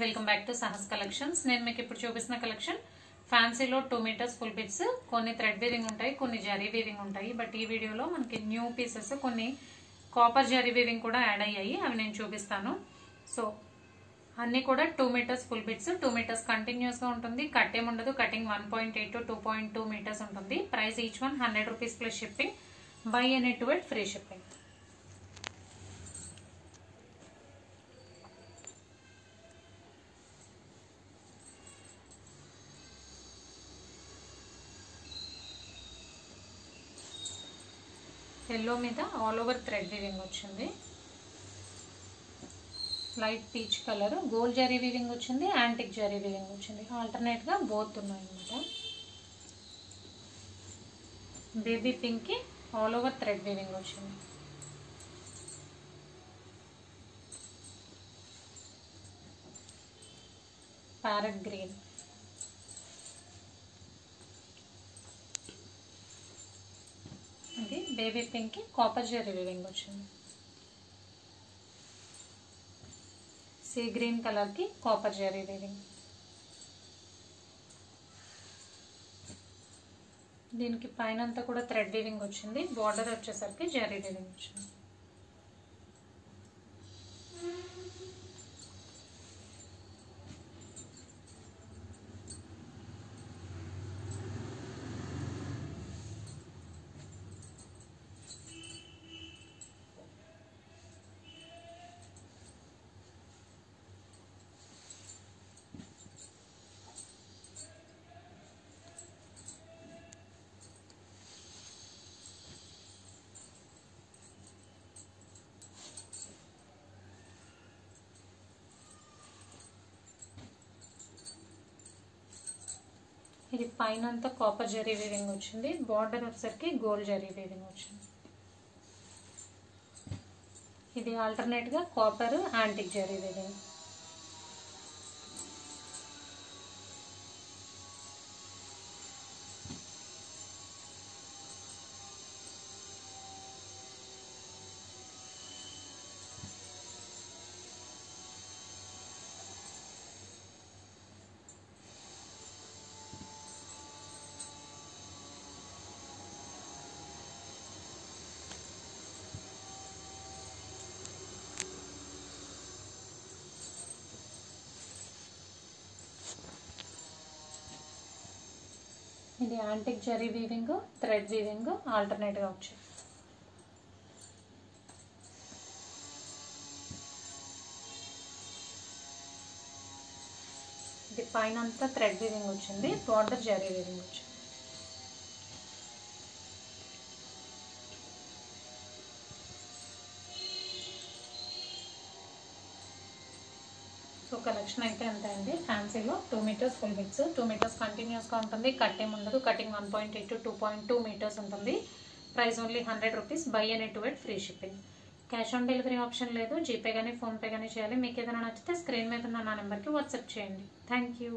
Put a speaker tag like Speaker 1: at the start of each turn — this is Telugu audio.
Speaker 1: Welcome back to Sahas collections. నేను మీకు ఇప్పుడు చూపిస్తున్న కలెక్షన్ ఫ్యాన్సీలో 2 మీటర్స్ ఫుల్ బిట్స్, కొన్ని థ్రెడ్ వీవింగ్ ఉంటాయి, కొన్ని జరీ వీవింగ్ ఉంటాయి. బట్ ఈ వీడియోలో మనకి న్యూ పీసెస్, కొన్ని కాపర్ జరీ వీవింగ్ కూడా యాడ్ అయ్యాయి, అవి నేను చూపిస్తాను. సో అన్ని కూడా 2 meters full bits, 2 meters continuous గా ఉంటుంది. కట్ ఏమి ఉండదు. కటింగ్ 1.8 to 2.2 మీటర్స్ ఉంటుంది. Price each one 100 rupees plus shipping. Buy any 2 free shipping. Yellow మీద ఆల్ ఓవర్ థ్రెడ్ వీవింగ్ వచ్చింది. Light peach colour gold zari weaving వచ్చింది, యాంటిక్ జరీ వీవింగ్ వచ్చింది. ఆల్టర్నేట్ గా బోత్ ఉన్నాయన్నమాట. బేబీ పింక్ కి ఆల్ ఓవర్ థ్రెడ్ వీవింగ్ వచ్చింది. ప్యారెట్ గ్రీన్, ఇది బేబీ పింక్ కి కాపర్ జరీ వీవింగ్ వచ్చింది. సీ గ్రీన్ కలర్ కి కాపర్ జరీ వీవింగ్. దీనికి పైన అంతా కూడా థ్రెడ్ వీవింగ్ వచ్చింది. బార్డర్ వచ్చేసరికి జరీ వీవింగ్ వచ్చింది. ఇది పైన అంతా కాపర్ జరీ వీవింగ్ వచ్చింది. బార్డర్ వచ్చేసరికి గోల్డ్ జరీ వీవింగ్ వచ్చింది. ఇది ఆల్టర్నేట్ గా కాపర్ యాంటిక్ జరీ వీవింగ్. ఇది antique zari weaving, thread weaving alternate గా వచ్చాయి. ఇది పైన అంతా థ్రెడ్ వీవింగ్ వచ్చింది. బార్డర్ జరీ వీవింగ్ వచ్చింది. సో కలెక్షన్ అయితే ఎంత అండి. ఫ్యాన్సీలో 2 meters full bits, 2 meters continuous గా ఉంటుంది. కట్ ఏమి ఉండదు. కటింగ్ 1.8 to 2.2 మీటర్స్ ఉంటుంది. Price only 100 rupees. Buy any 2 free shipping. Cash on delivery option లేదు. జీపే కానీ ఫోన్పే కానీ చేయాలి. మీకు ఏదైనా నచ్చితే స్క్రీన్ మీద ఉన్న నా నెంబర్కి వాట్సాప్ చేయండి. Thank you.